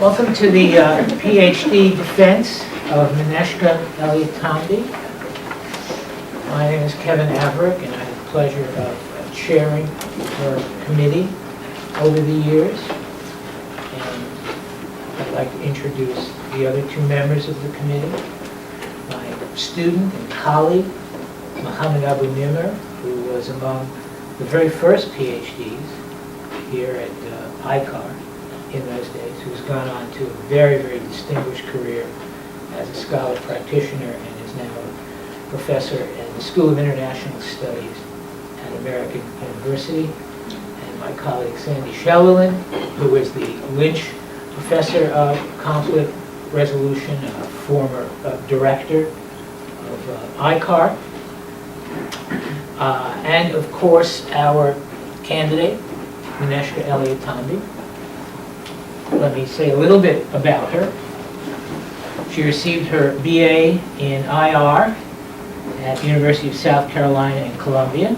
Welcome to the PhD defense of Maneshka Eliatamby. My name is Kevin Avruch, and I have the pleasure of chairing her committee over the years. And I'd like to introduce the other two members of the committee. My student and colleague, Mohammed Nimer, who was among the very first PhDs here at ICAR in those days, who's gone on to a very, very distinguished career as a scholar practitioner and is now a professor in the School of International Studies at American University. And my colleague Sandy Cheldelin, who is the Lynch Professor of Conflict Resolution, a former director of ICAR. And of course, our candidate, Maneshka Eliatamby. Let me say a little bit about her. She received her BA in IR at the University of South Carolina in Columbia,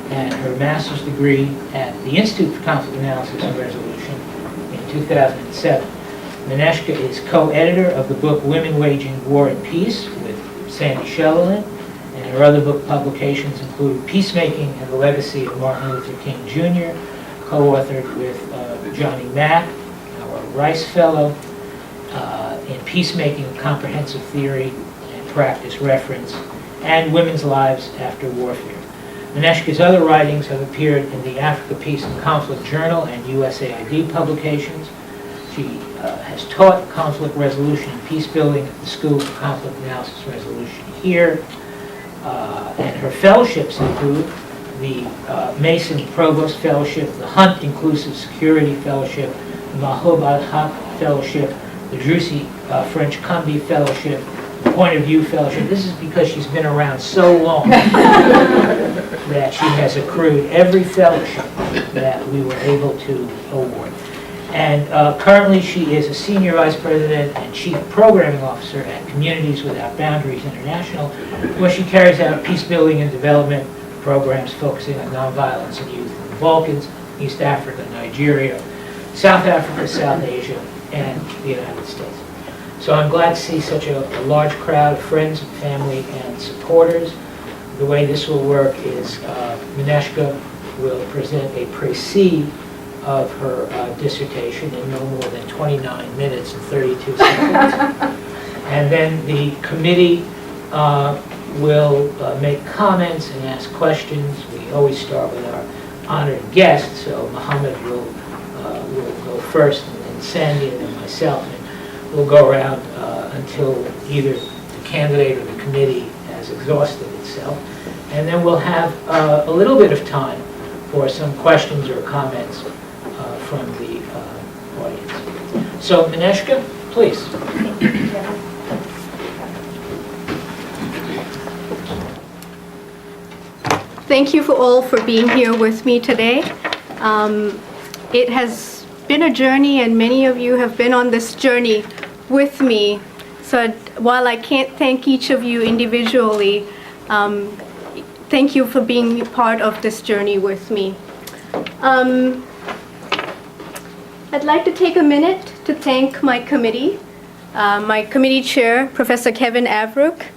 and her master's degree at the Institute for Conflict Analysis and Resolution in 2007. Maneshka is co-editor of the book Women Waging War and Peace with Sandy Cheldelin, and her other book publications include Peacemaking and the Legacy of Martin Luther King Jr., co-authored with Johnny Mack, our Rice Fellow, in Peacemaking, Comprehensive Theory and Practice Reference, and Women's Lives After Warfare. Maneshka's other writings have appeared in the Africa Peace and Conflict Journal and USAID publications. She has taught conflict resolution and peace building at the School of Conflict Analysis and Resolution here. And her fellowships include the Mason Provost Fellowship, the Hunt Inclusive Security Fellowship, the Mahub al-Haq Fellowship, the Drusi French Combi Fellowship, the Point of View Fellowship. This is because she's been around so long that she has accrued every fellowship that we were able to award. And currently she is a Senior Vice President and Chief Programming Officer at Communities Without Boundaries International, where she carries out peace building and development programs focusing on nonviolence and youth in the Balkans, East Africa, Nigeria, South Africa, South Asia, and the United States. So I'm glad to see such a large crowd of friends, family, and supporters. The way this will work is Maneshka will present a précis of her dissertation in no more than 29 minutes and 32 seconds. And then the committee will make comments and ask questions. We always start with our honored guest, so Mohammed will go first, and then Sandy, and then myself. And we'll go around until either the candidate or the committee has exhausted itself. And then we'll have a little bit of time for some questions or comments from the audience. So, Maneshka, please. Thank you all for being here with me today. It has been a journey, and many of you have been on this journey with me. So while I can't thank each of you individually, thank you for being part of this journey with me. I'd like to take a minute to thank my committee, my committee chair, Professor Kevin Avruch,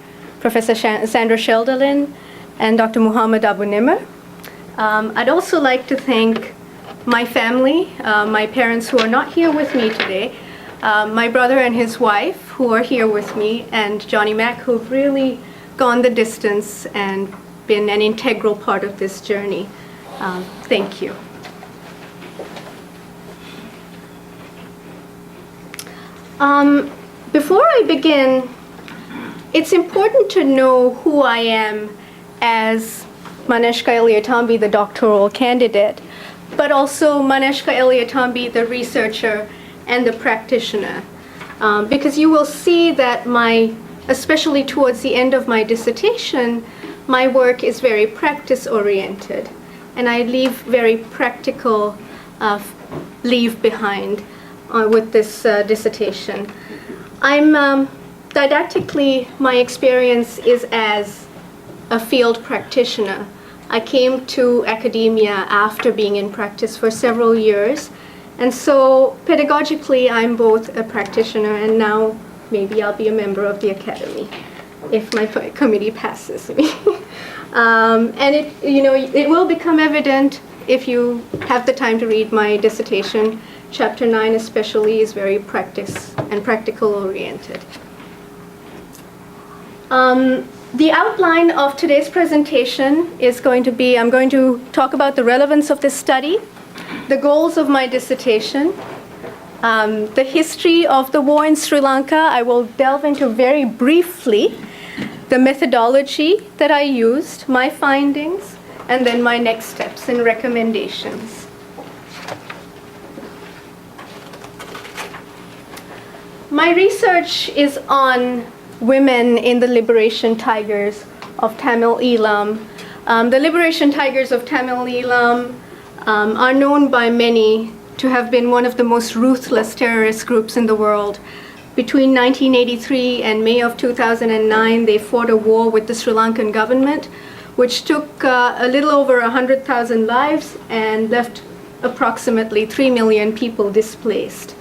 Professor Sandra Cheldelin, and Dr. Mohammed Nimer. I'd also like to thank my family, my parents who are not here with me today, my brother and his wife who are here with me, and Johnny Mack, who've really gone the distance and been an integral part of this journey. Thank you. Before I begin, it's important to know who I am as Maneshka Eliatamby, the doctoral candidate, but also Maneshka Eliatamby, the researcher and the practitioner. Because you will see that especially towards the end of my dissertation, my work is very practice-oriented, and I leave very practical leave behind with this dissertation. Didactically, my experience is as a field practitioner. I came to academia after being in practice for several years, And so pedagogically, I'm both a practitioner and now maybe I'll be a member of the academy if my committee passes me. And it will become evident if you have the time to read my dissertation. Chapter 9 especially is very practice and practical oriented. The outline of today's presentation is going to be, I'm going to talk about the relevance of this study, the goals of my dissertation, the history of the war in Sri Lanka. I will delve into very briefly the methodology that I used, my findings, and then my next steps and recommendations. My research is on women in the liberation tigers of Tamil Eelam. The liberation tigers of Tamil Eelam are known by many to have been one of the most ruthless terrorist groups in the world. Between 1983 and May of 2009, they fought a war with the Sri Lankan government, which took a little over 100,000 lives and left approximately 3 million people displaced.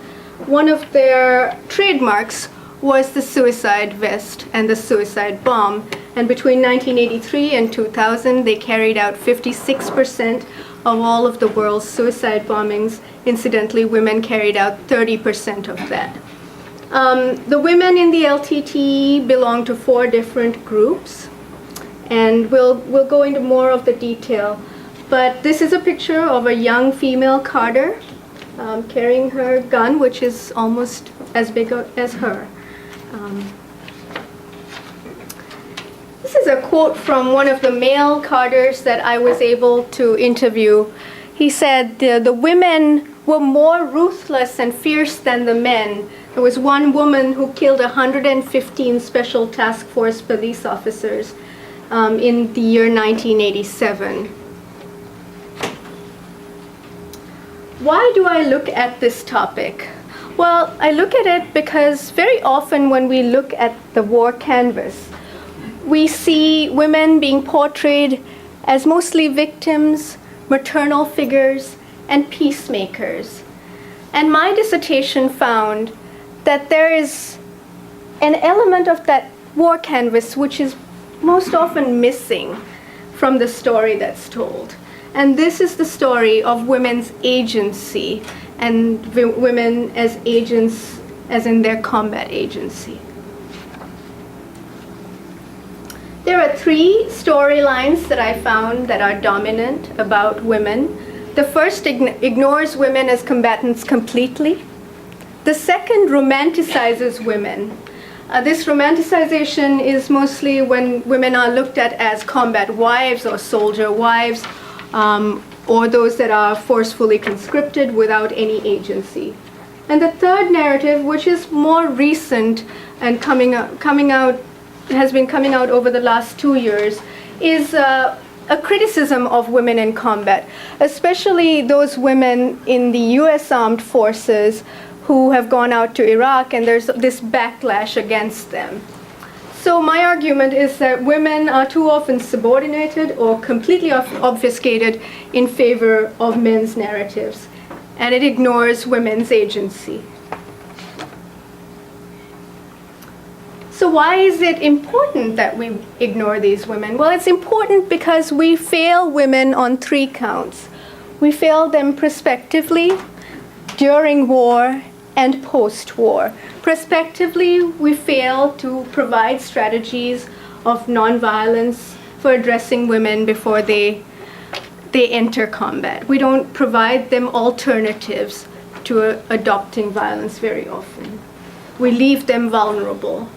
One of their trademarks was the suicide vest and the suicide bomb. And between 1983 and 2000, they carried out 56% of all of the world's suicide bombings. Incidentally, women carried out 30% of that. The women in the LTTE belong to 4 different groups, and we'll go into more of the detail. But this is a picture of a young female carder carrying her gun, which is almost as big as her. This is a quote from one of the male carders that I was able to interview. He said, the women were more ruthless and fierce than the men. There was one woman who killed 115 Special Task Force police officers in the year 1987. Why do I look at this topic? Well, I look at it because very often when we look at the war canvas, we see women being portrayed as mostly victims, maternal figures, and peacemakers. And my dissertation found that there is an element of that war canvas which is most often missing from the story that's told. And this is the story of women's agency and women as agents, as in their combat agency. There are 3 storylines that I found that are dominant about women. The first ignores women as combatants completely. The second romanticizes women. This romanticization is mostly when women are looked at as combat wives or soldier wives, or those that are forcefully conscripted without any agency. And the third narrative, which is more recent and has been coming out over the last 2 years, is a criticism of women in combat, especially those women in the US Armed Forces who have gone out to Iraq, and there's this backlash against them. So my argument is that women are too often subordinated or completely obfuscated in favor of men's narratives, and it ignores women's agency. So why is it important that we ignore these women? Well, it's important because we fail women on 3 counts. We fail them prospectively, during war, and post-war. Prospectively, we fail to provide strategies of nonviolence for addressing women before they enter combat. We don't provide them alternatives to adopting violence very often. We leave them vulnerable.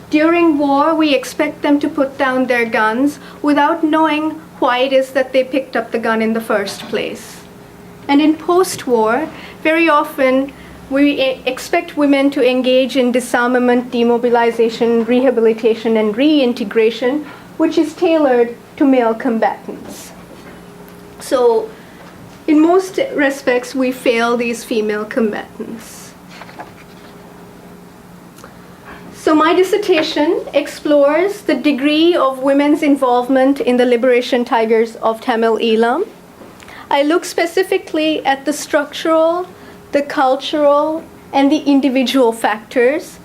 During war, we expect them to put down their guns without knowing why it is that they picked up the gun in the first place. And in post-war, very often, we expect women to engage in disarmament, demobilization, rehabilitation, and reintegration, which is tailored to male combatants. So, in most respects, we fail these female combatants. So my dissertation explores the degree of women's involvement in the liberation tigers of Tamil Eelam. I look specifically at the structural, the cultural and the individual factors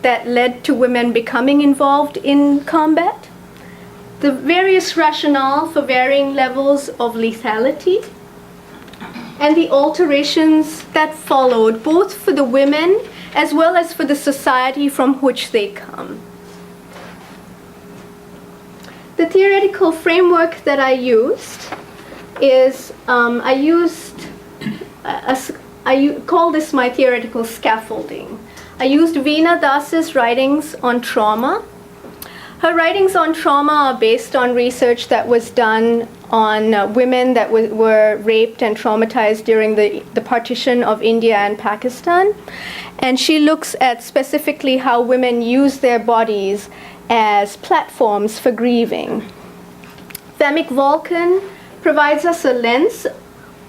that led to women becoming involved in combat, the various rationale for varying levels of lethality, and the alterations that followed, both for the women as well as for the society from which they come. The theoretical framework that I used is, I call this my theoretical scaffolding. I used Veena Das's writings on trauma. Her writings on trauma are based on research that was done on women that were raped and traumatized during the partition of India and Pakistan. And she looks at specifically how women use their bodies as platforms for grieving. Femic Vulcan provides us a lens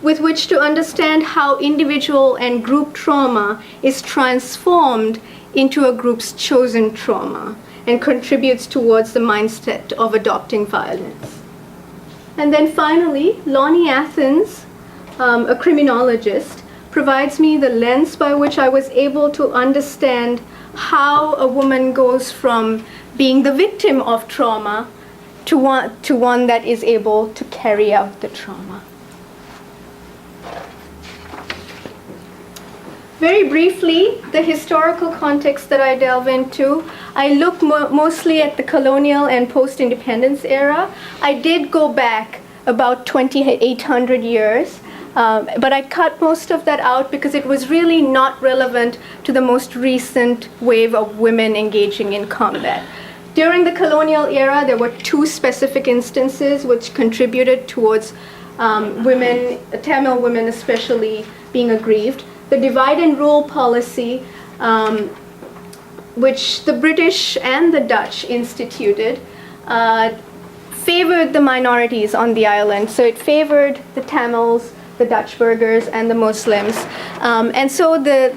with which to understand how individual and group trauma is transformed into a group's chosen trauma and contributes towards the mindset of adopting violence. And then finally, Lonnie Athens, a criminologist, provides me the lens by which I was able to understand how a woman goes from being the victim of trauma to one that is able to carry out the trauma. Very briefly, the historical context that I delve into, I look mostly at the colonial and post-independence era. I did go back about 2,800 years, but I cut most of that out because it was really not relevant to the most recent wave of women engaging in combat. During the colonial era, there were two specific instances which contributed towards women, Tamil women especially, being aggrieved. The divide and rule policy, which the British and the Dutch instituted, favored the minorities on the island. So it favored the Tamils, the Dutch burghers, and the Muslims. And so the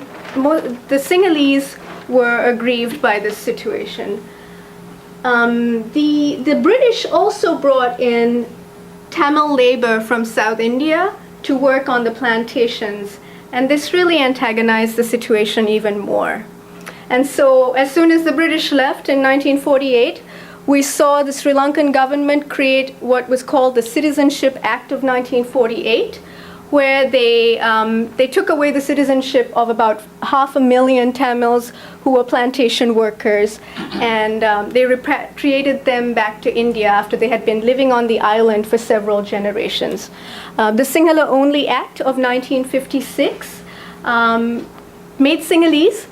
Sinhalese were aggrieved by this situation. The British also brought in Tamil labor from South India to work on the plantations. And this really antagonized the situation even more. And so as soon as the British left in 1948, we saw the Sri Lankan government create what was called the Citizenship Act of 1948, where they took away the citizenship of about 500,000 Tamils who were plantation workers, and they repatriated them back to India after they had been living on the island for several generations. The Sinhala Only Act of 1956 made Sinhalese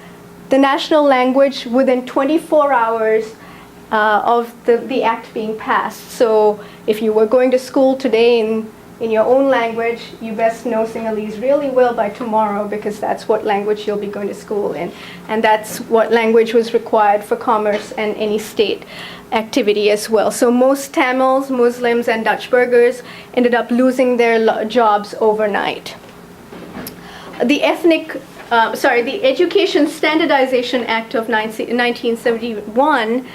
the national language within 24 hours of the act being passed. So if you were going to school today in your own language, you best know Sinhalese really well by tomorrow, because that's what language you'll be going to school in. And that's what language was required for commerce and any state activity as well. So most Tamils, Muslims, and Dutch burghers ended up losing their jobs overnight. The Education Standardization Act of 1971,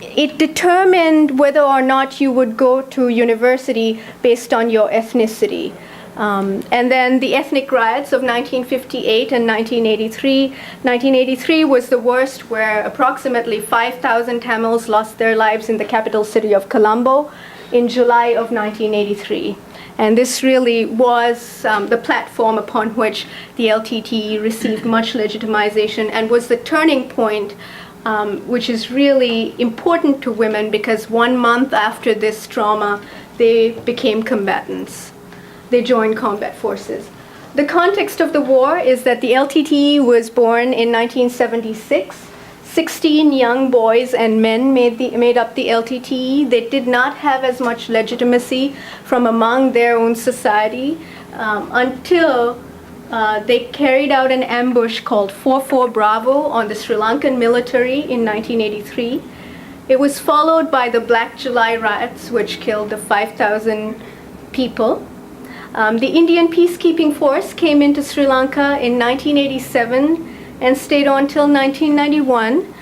it determined whether or not you would go to university based on your ethnicity. And then the ethnic riots of 1958 and 1983. 1983 was the worst, where approximately 5,000 Tamils lost their lives in the capital city of Colombo in July of 1983. And this really was the platform upon which the LTTE received much legitimization and was the turning point, which is really important to women, because 1 month after this trauma, they became combatants. They joined combat forces. The context of the war is that the LTTE was born in 1976. 16 young boys and men made up the LTTE. They did not have as much legitimacy from among their own society until they carried out an ambush called 4-4 Bravo on the Sri Lankan military in 1983. It was followed by the Black July riots, which killed the 5,000 people. The Indian peacekeeping force came into Sri Lanka in 1987 and stayed on till 1991.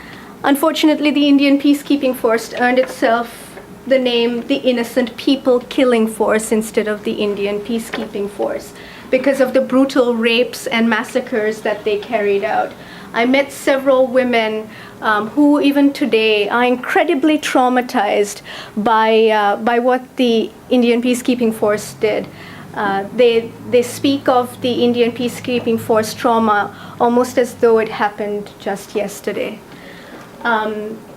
Unfortunately, the Indian peacekeeping force earned itself the name the Innocent People Killing Force instead of the Indian Peacekeeping Force, because of the brutal rapes and massacres that they carried out. I met several women who even today are incredibly traumatized by what the Indian peacekeeping force did. They speak of the Indian peacekeeping force trauma almost as though it happened just yesterday.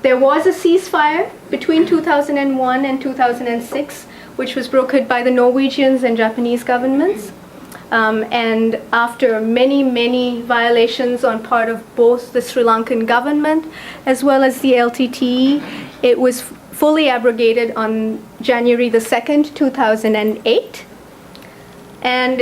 There was a ceasefire between 2001 and 2006, which was brokered by the Norwegians and Japanese governments. And after many, many violations on part of both the Sri Lankan government as well as the LTTE, it was fully abrogated on January the 2nd, 2008. And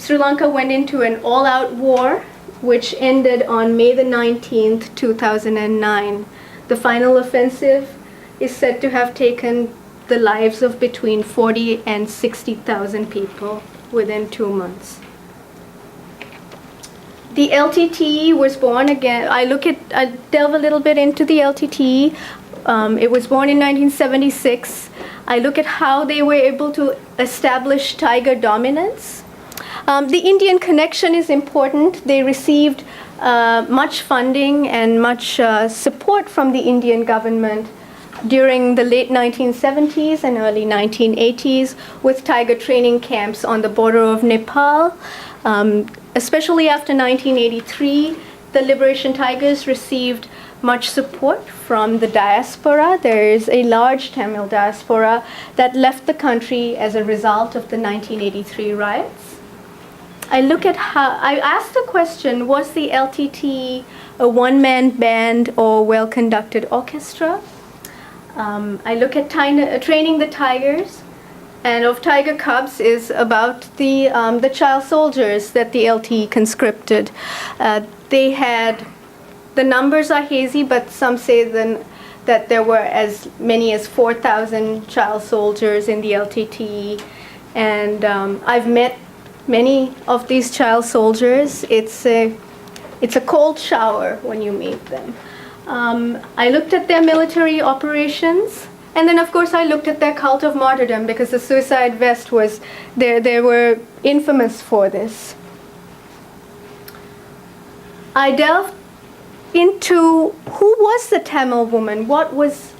Sri Lanka went into an all-out war, which ended on May the 19th, 2009. The final offensive is said to have taken the lives of between 40 and 60,000 people within 2 months. The LTTE was born again. I delve a little bit into the LTTE. It was born in 1976. I look at how they were able to establish tiger dominance. The Indian connection is important. They received much funding and much support from the Indian government during the late 1970s and early 1980s with tiger training camps on the border of Nepal. Especially after 1983, the Liberation Tigers received much support from the diaspora. There is a large Tamil diaspora that left the country as a result of the 1983 riots. I asked the question, was the LTT a one-man band or well-conducted orchestra? I look at training the tigers, and of tiger cubs is about the child soldiers that the LT conscripted. The numbers are hazy, but some say that there were as many as 4,000 child soldiers in the LTT. And I've met many of these child soldiers. It's a cold shower when you meet them. I looked at their military operations, and then of course I looked at their cult of martyrdom, because the suicide vest was, they were infamous for this. I delved into who was the Tamil woman, what was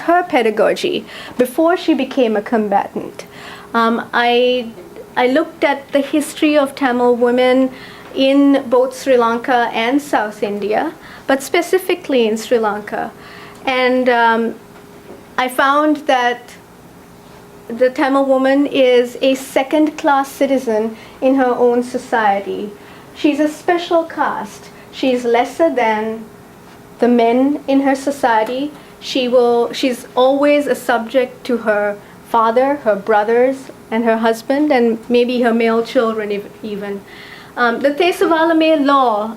her pedagogy before she became a combatant. I looked at the history of Tamil women in both Sri Lanka and South India, but specifically in Sri Lanka. And I found that the Tamil woman is a second-class citizen in her own society. She's a special caste. She's lesser than the men in her society. She's always a subject to her father, her brothers, and her husband, and maybe her male children even. The Tesavalame law,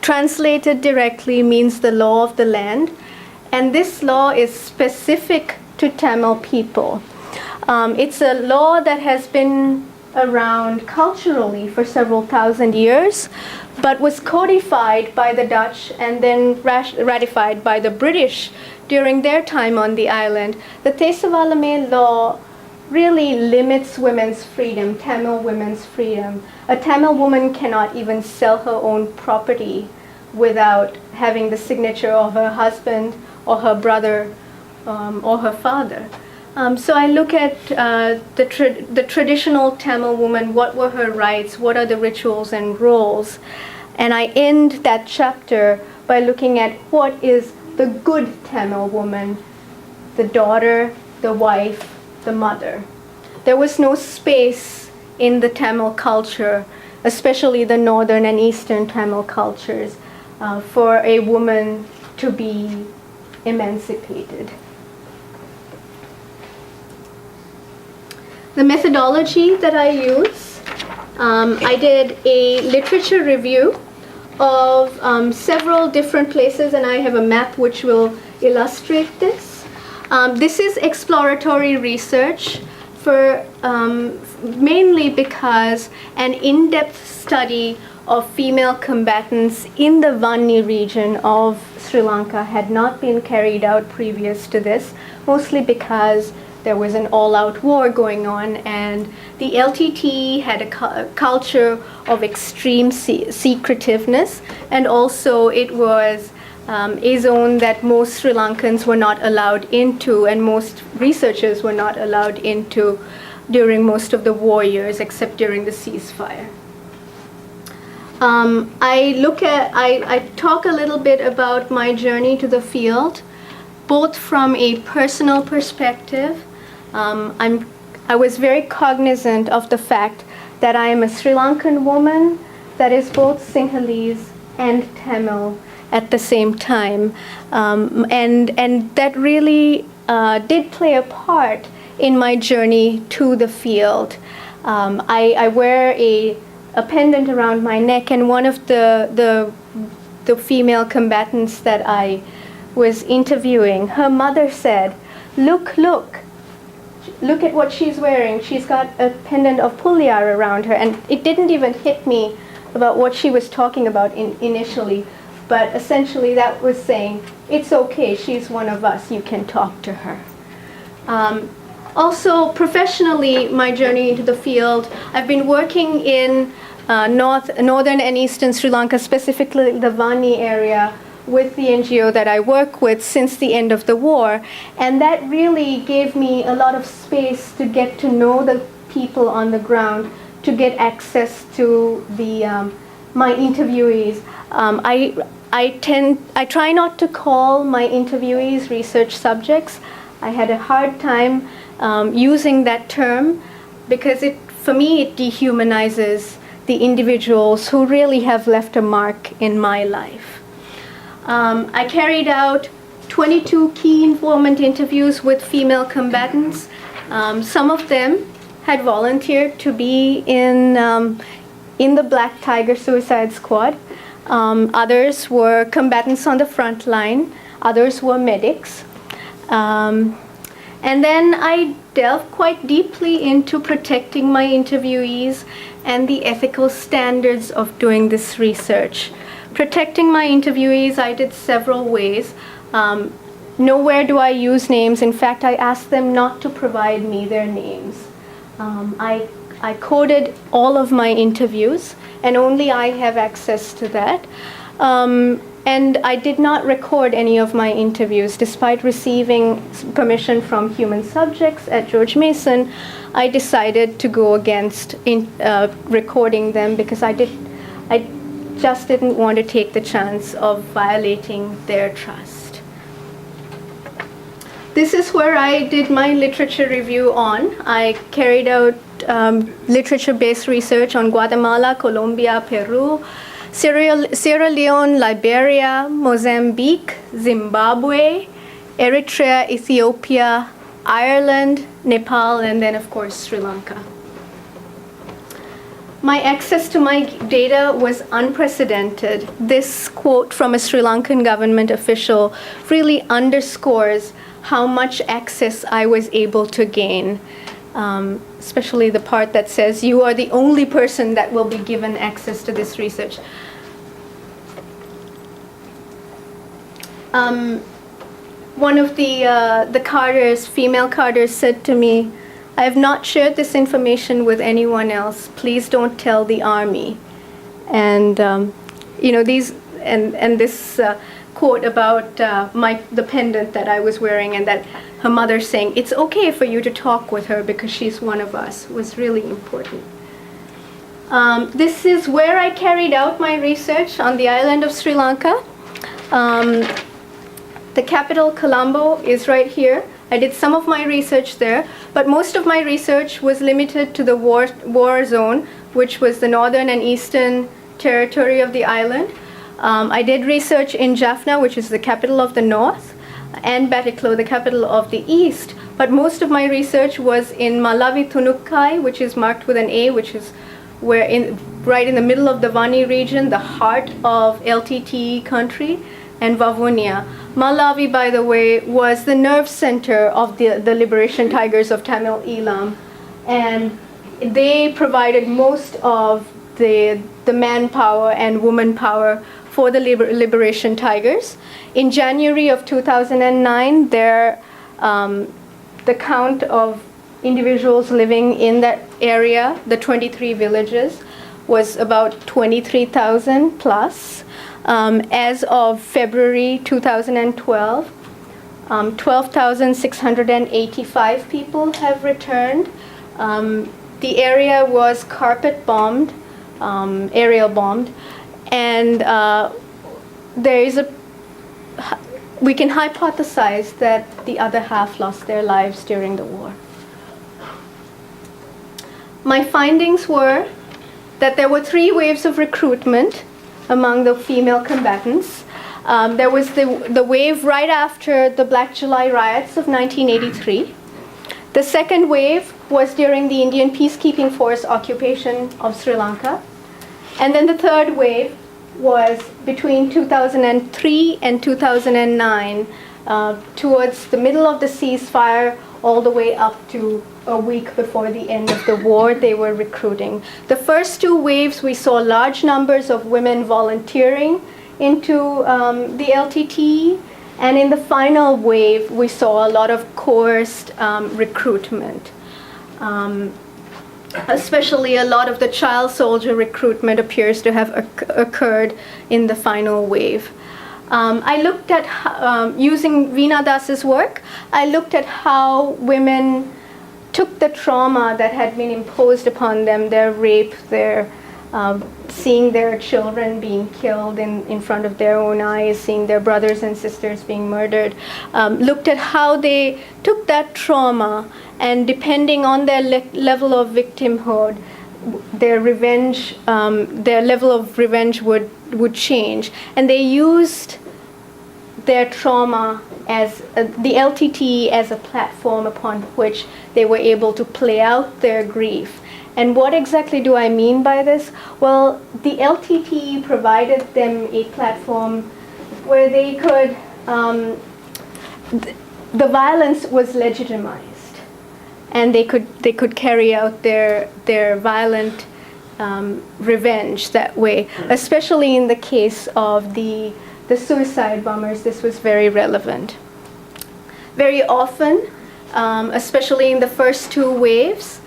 translated directly, means the law of the land, and this law is specific to Tamil people. It's a law that has been around culturally for several thousand years, but was codified by the Dutch and then ratified by the British during their time on the island. The Tesavalame law really limits women's freedom, Tamil women's freedom. A Tamil woman cannot even sell her own property without having the signature of her husband or her brother or her father. So I look at the traditional Tamil woman, what were her rights, what are the rituals and roles, and I end that chapter by looking at what is the good Tamil woman, the daughter, the wife, the mother. There was no space in the Tamil culture, especially the northern and eastern Tamil cultures, for a woman to be emancipated. The methodology that I use, I did a literature review of several different places, and I have a map which will illustrate this. This is exploratory research for mainly because an in-depth study of female combatants in the Vanni region of Sri Lanka had not been carried out previous to this, mostly because there was an all-out war going on, and the LTT had a culture of extreme secretiveness, and also it was a zone that most Sri Lankans were not allowed into, and most researchers were not allowed into during most of the war years, except during the ceasefire. I talk a little bit about my journey to the field, both from a personal perspective. I was very cognizant of the fact that I am a Sri Lankan woman that is both Sinhalese and Tamil at the same time. And that really did play a part in my journey to the field. I wear a pendant around my neck, and one of the female combatants that I was interviewing, her mother said, look at what she's wearing. She's got a pendant of pulyar around her. And it didn't even hit me about what she was talking about initially, but essentially that was saying, it's okay, she's one of us, you can talk to her. Also, professionally, my journey into the field, I've been working in northern and eastern Sri Lanka, specifically the Vani area, with the NGO that I work with since the end of the war. And that really gave me a lot of space to get to know the people on the ground, to get access to my interviewees. I try not to call my interviewees research subjects. I had a hard time using that term because for me it dehumanizes the individuals who really have left a mark in my life. I carried out 22 key informant interviews with female combatants. Some of them had volunteered to be in the Black Tiger Suicide Squad. Others were combatants on the front line. Others were medics. And then I delved quite deeply into protecting my interviewees and the ethical standards of doing this research. Protecting my interviewees, I did several ways. Nowhere do I use names. In fact, I asked them not to provide me their names. I coded all of my interviews, and only I have access to that. And I did not record any of my interviews. Despite receiving permission from human subjects at George Mason, I decided to go against recording them because I just didn't want to take the chance of violating their trust. This is where I did my literature review on. I carried out literature-based research on Guatemala, Colombia, Peru, Sierra Leone, Liberia, Mozambique, Zimbabwe, Eritrea, Ethiopia, Ireland, Nepal, and then of course Sri Lanka. My access to my data was unprecedented. This quote from a Sri Lankan government official really underscores how much access I was able to gain, especially the part that says, you are the only person that will be given access to this research. One of the cadres, female cadres, said to me, I have not shared this information with anyone else. Please don't tell the army. And this quote about the pendant that I was wearing, and that her mother saying it's okay for you to talk with her because she's one of us, was really important. This is where I carried out my research on the island of Sri Lanka. The capital, Colombo, is right here. I did some of my research there, but most of my research was limited to the war zone, which was the northern and eastern territory of the island. I did research in Jaffna, which is the capital of the north, and Batticaloa, the capital of the east, but most of my research was in Malawi Tunukai, which is marked with an A, which is right in the middle of the Vani region, the heart of LTT country, and Vavonia. Malawi, by the way, was the nerve center of the liberation tigers of Tamil Eelam, and they provided most of the manpower and woman power for the liberation tigers. In January of 2009, their the count of individuals living in that area, the 23 villages, was about 23,000 plus. As of February 2012, 12,685 people have returned. The area was carpet bombed, aerial bombed, and we can hypothesize that the other half lost their lives during the war. My findings were that there were 3 waves of recruitment among the female combatants. There was the wave right after the Black July riots of 1983. The second wave was during the Indian Peacekeeping Force occupation of Sri Lanka. And then the third wave was between 2003 and 2009, towards the middle of the ceasefire, all the way up to a week before the end of the war, they were recruiting. The first 2 waves, we saw large numbers of women volunteering into the LTT, and in the final wave, we saw a lot of coerced recruitment. Especially a lot of the child soldier recruitment appears to have occurred in the final wave. I looked at, using Veena Das's work, I looked at how women took the trauma that had been imposed upon them, their rape, their seeing their children being killed in front of their own eyes, seeing their brothers and sisters being murdered, looked at how they took that trauma, and depending on their level of victimhood, their revenge, their level of revenge would change. And they used their trauma as the LTT as a platform upon which they were able to play out their grief. And what exactly do I mean by this? Well, the LTT provided them a platform where they could, the violence was legitimized, and they could carry out their violent revenge that way. Especially in the case of the suicide bombers, this was very relevant. Very often, especially in the first 2 waves,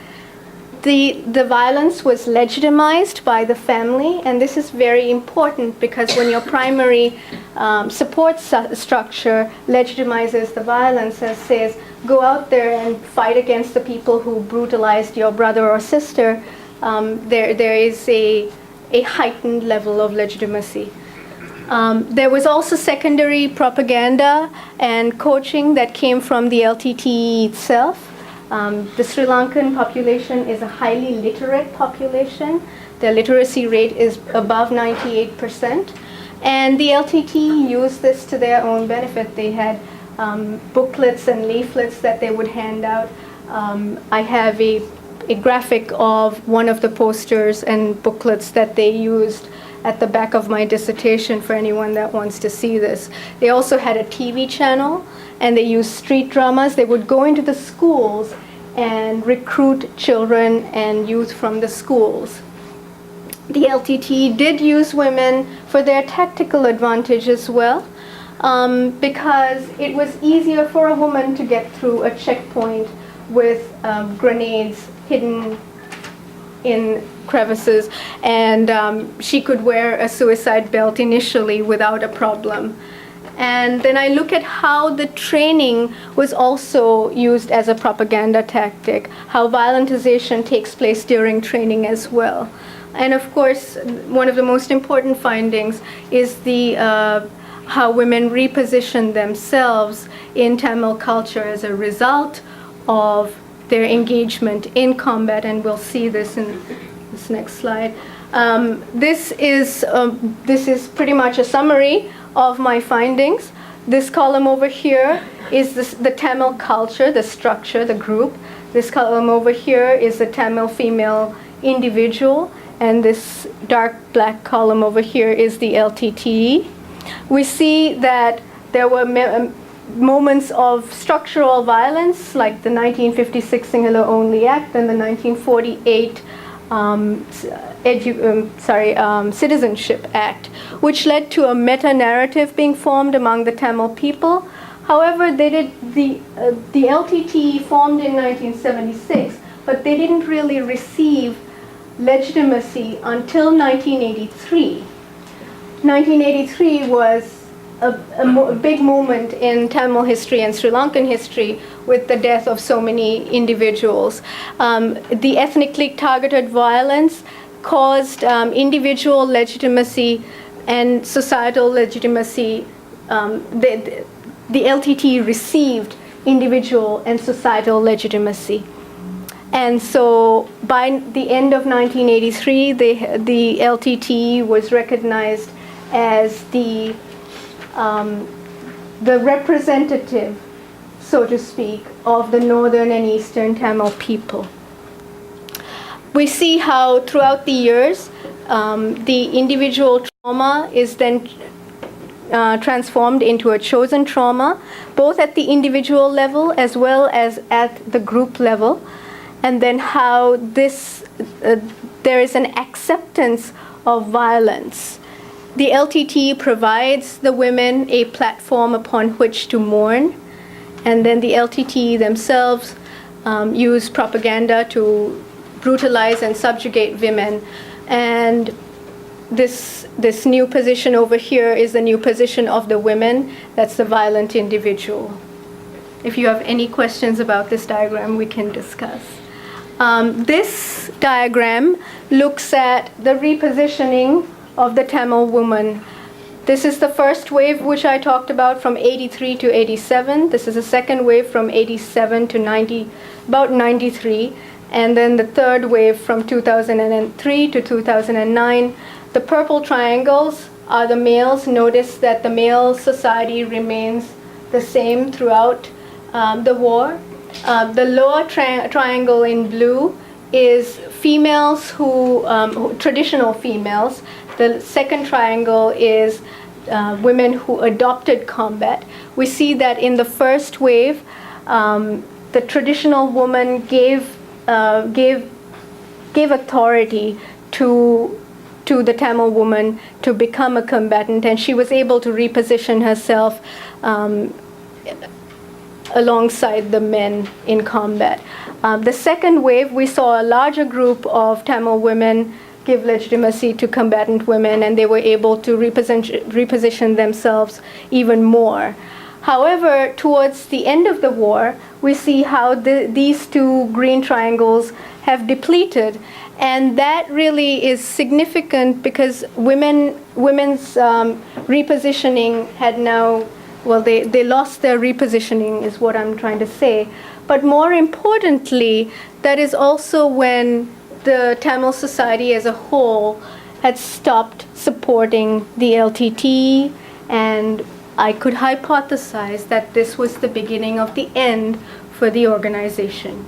the violence was legitimized by the family, and this is very important because when your primary support structure legitimizes the violence and says, go out there and fight against the people who brutalized your brother or sister, there is a heightened level of legitimacy. There was also secondary propaganda and coaching that came from the LTTE itself. The Sri Lankan population is a highly literate population. Their literacy rate is above 98%. And the LTT used this to their own benefit. They had booklets and leaflets that they would hand out. I have a graphic of one of the posters and booklets that they used at the back of my dissertation for anyone that wants to see this. They also had a TV channel, and they used street dramas. They would go into the schools and recruit children and youth from the schools. The LTT did use women for their tactical advantage as well, because it was easier for a woman to get through a checkpoint with grenades hidden in crevices, and she could wear a suicide belt initially without a problem. And then I look at how the training was also used as a propaganda tactic, how violentization takes place during training as well. And of course, one of the most important findings is how women reposition themselves in Tamil culture as a result of their engagement in combat, and we'll see this in this next slide. This is pretty much a summary of my findings. This column over here is the Tamil culture, the structure, the group. This column over here is the Tamil female individual, and this dark black column over here is the LTTE. We see that there were moments of structural violence, like the 1956 Singular Only Act and the 1948 Citizenship Act, which led to a meta-narrative being formed among the Tamil people, However, they did the LTT formed in 1976, but they didn't really receive legitimacy until 1983. 1983 was a big moment in Tamil history and Sri Lankan history with the death of so many individuals. The ethnically targeted violence caused individual legitimacy and societal legitimacy. The LTT received individual and societal legitimacy. And so by the end of 1983, the LTT was recognized as the representative, so to speak, of the northern and eastern Tamil people. We see how throughout the years, the individual trauma is then transformed into a chosen trauma, both at the individual level as well as at the group level, and then how there is an acceptance of violence. The LTT provides the women a platform upon which to mourn, and then the LTT themselves use propaganda to brutalize and subjugate women. And this new position over here is the new position of the women. That's the violent individual. If you have any questions about this diagram, we can discuss. This diagram looks at the repositioning of the Tamil woman. This is the first wave which I talked about from 83 to 87. This is the second wave from 87 to about 93. And then the third wave from 2003 to 2009. The purple triangles are the males. Notice that the male society remains the same throughout the war. The lower triangle in blue is females who traditional females. The second triangle is women who adopted combat. We see that in the first wave, the traditional woman gave authority to the Tamil woman to become a combatant, and she was able to reposition herself alongside the men in combat. The second wave, we saw a larger group of Tamil women give legitimacy to combatant women, and they were able to reposition themselves even more. However, towards the end of the war, we see how these two green triangles have depleted, and that really is significant because women's repositioning had now, well, they lost their repositioning is what I'm trying to say. But more importantly, that is also when the Tamil society as a whole had stopped supporting the LTT, and I could hypothesize that this was the beginning of the end for the organization.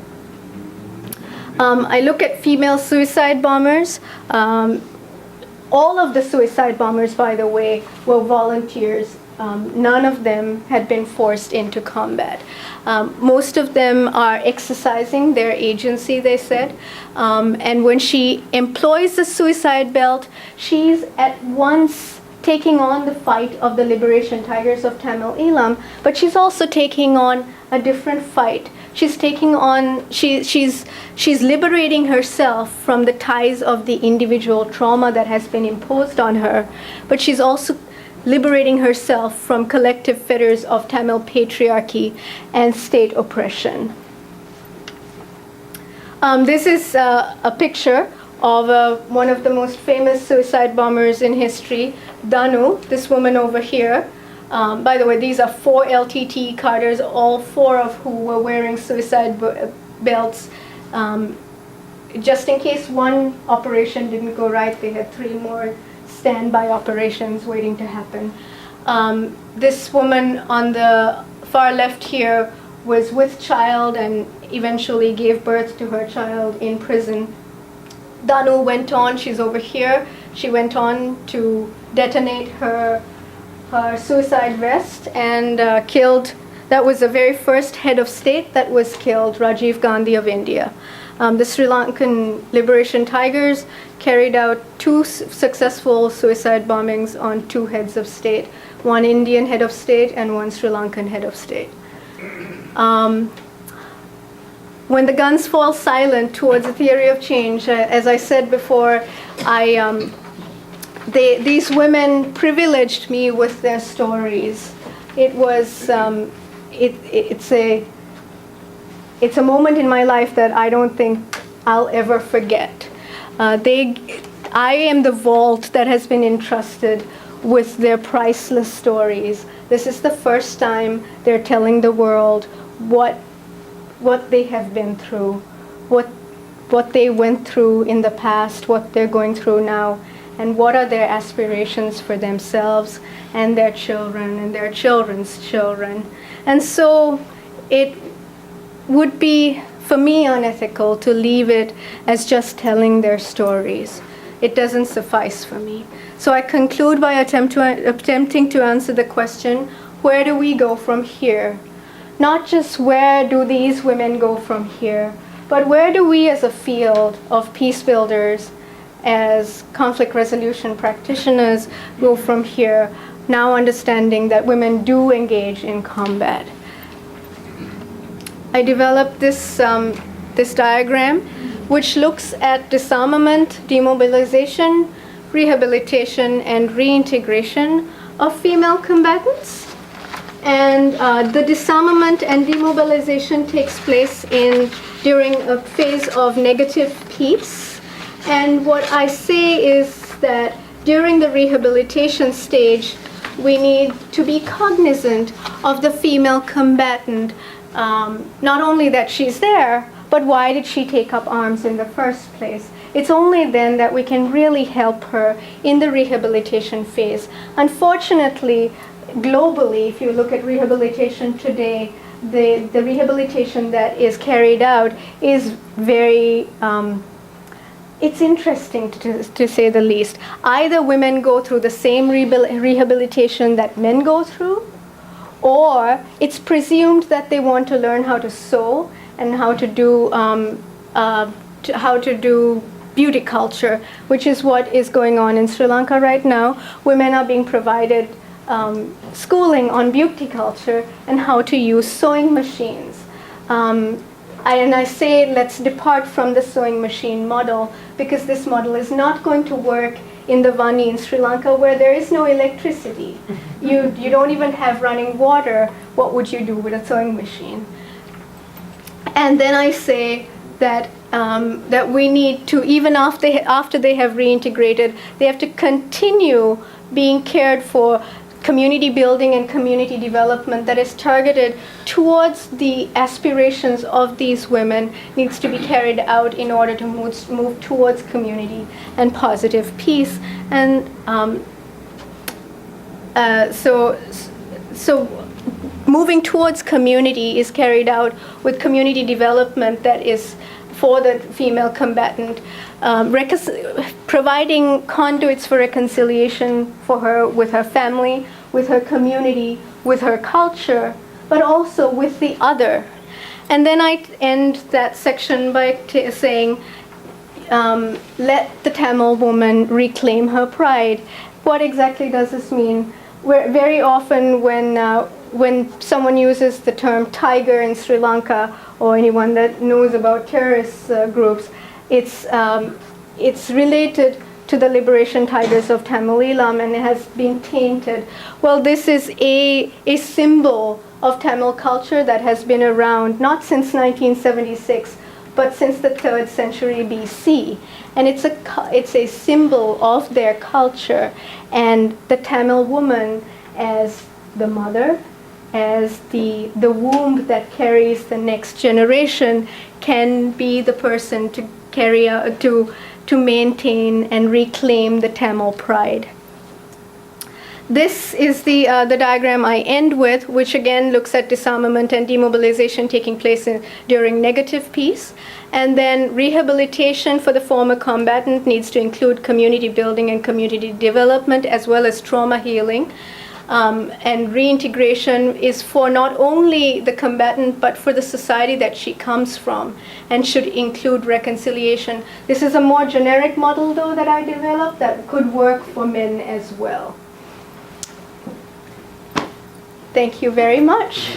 I look at female suicide bombers. All of the suicide bombers, by the way, were volunteers. None of them had been forced into combat. Most of them are exercising their agency, they said. And when she employs the suicide belt, she's at once taking on the fight of the Liberation Tigers of Tamil Eelam, but she's also taking on a different fight. She's taking on, she's liberating herself from the ties of the individual trauma that has been imposed on her, but she's also liberating herself from collective fetters of Tamil patriarchy and state oppression. This is a picture of one of the most famous suicide bombers in history, Danu, this woman over here. By the way, these are 4 LTT cadres, all 4 of who were wearing suicide belts. Just in case one operation didn't go right, they had 3 more standby operations waiting to happen. This woman on the far left here was with child and eventually gave birth to her child in prison. Danu went on, she's over here, she went on to detonate her suicide vest and killed, that was the very first head of state that was killed, Rajiv Gandhi of India. The Sri Lankan Liberation Tigers carried out 2 successful suicide bombings on 2 heads of state, one Indian head of state and one Sri Lankan head of state. When the guns fall silent towards the theory of change, as I said before, these women privileged me with their stories. It was, it's a moment in my life that I don't think I'll ever forget. I am the vault that has been entrusted with their priceless stories. This is the first time they're telling the world what they have been through, what they went through in the past, what they're going through now, and what are their aspirations for themselves and their children and their children's children. And so it would be, for me, unethical to leave it as just telling their stories. It doesn't suffice for me. So I conclude by attempting to answer the question, where do we go from here? Not just where do these women go from here, but where do we as a field of peace builders, as conflict resolution practitioners, go from here, now understanding that women do engage in combat. I developed this diagram, which looks at disarmament, demobilization, rehabilitation, and reintegration of female combatants. And the disarmament and demobilization takes place during a phase of negative peace. And what I say is that during the rehabilitation stage, we need to be cognizant of the female combatant. Not only that she's there, but why did she take up arms in the first place? It's only then that we can really help her in the rehabilitation phase. Unfortunately, globally, if you look at rehabilitation today, the rehabilitation that is carried out is very, it's interesting to say the least. Either women go through the same rehabilitation that men go through, or it's presumed that they want to learn how to sew and how to do beauty culture, which is what is going on in Sri Lanka right now. Women are being provided schooling on beauty culture and how to use sewing machines. And I say let's depart from the sewing machine model, because this model is not going to work in the Vani in Sri Lanka, where there is no electricity. You don't even have running water. What would you do with a sewing machine? And then I say that that we need to, even after they have reintegrated, they have to continue being cared for. Community building and community development that is targeted towards the aspirations of these women needs to be carried out in order to move towards community and positive peace. And so moving towards community is carried out with community development that is for the female combatant, providing conduits for reconciliation for her with her family, with her community, with her culture, but also with the other. And then I end that section by saying, let the Tamil woman reclaim her pride. What exactly does this mean? Very often when someone uses the term tiger in Sri Lanka, or anyone that knows about terrorist groups, it's related to the liberation tigers of Tamil Eelam, and it has been tainted. Well, this is a symbol of Tamil culture that has been around not since 1976, but since the 3rd century BC. And it's a symbol of their culture. And the Tamil woman as the mother, as the womb that carries the next generation, can be the person to carry out, to maintain and reclaim the Tamil pride. This is the diagram I end with, which again looks at disarmament and demobilization taking place during negative peace. And then rehabilitation for the former combatant needs to include community building and community development, as well as trauma healing. And reintegration is for not only the combatant, but for the society that she comes from, and should include reconciliation. This is a more generic model, though, that I developed that could work for men as well. Thank you very much.